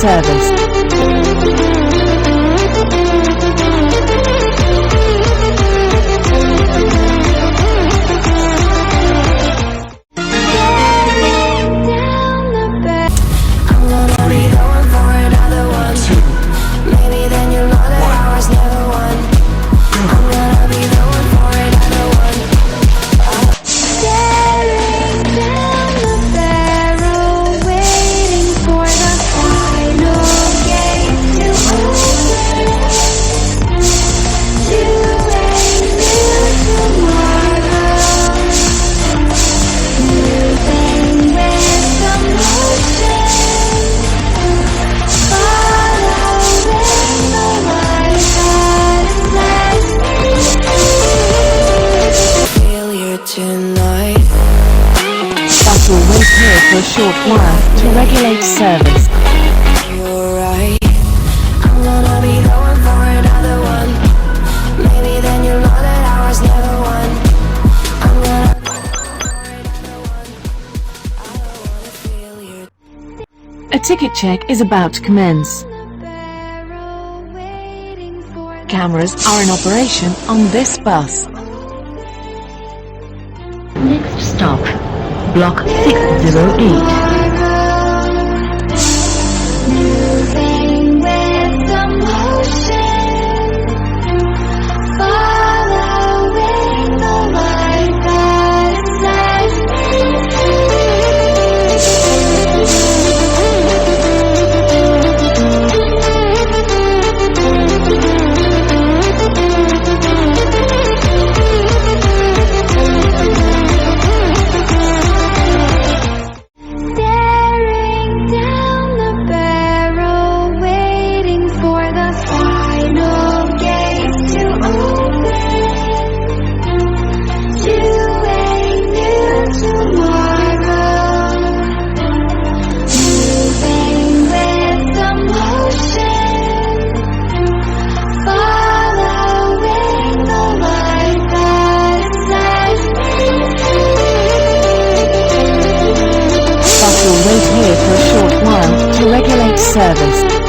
service. Bus will wait here for a short while to regulate service. You're right. I'm gonna be going for another one. Maybe then you'll know that I was never one. I'm gonna be going for another one. I don't wanna feel your A ticket check is about to commence. Cameras are in operation on this bus. Next stop, Block 608. Will wait here for a short while to regulate service.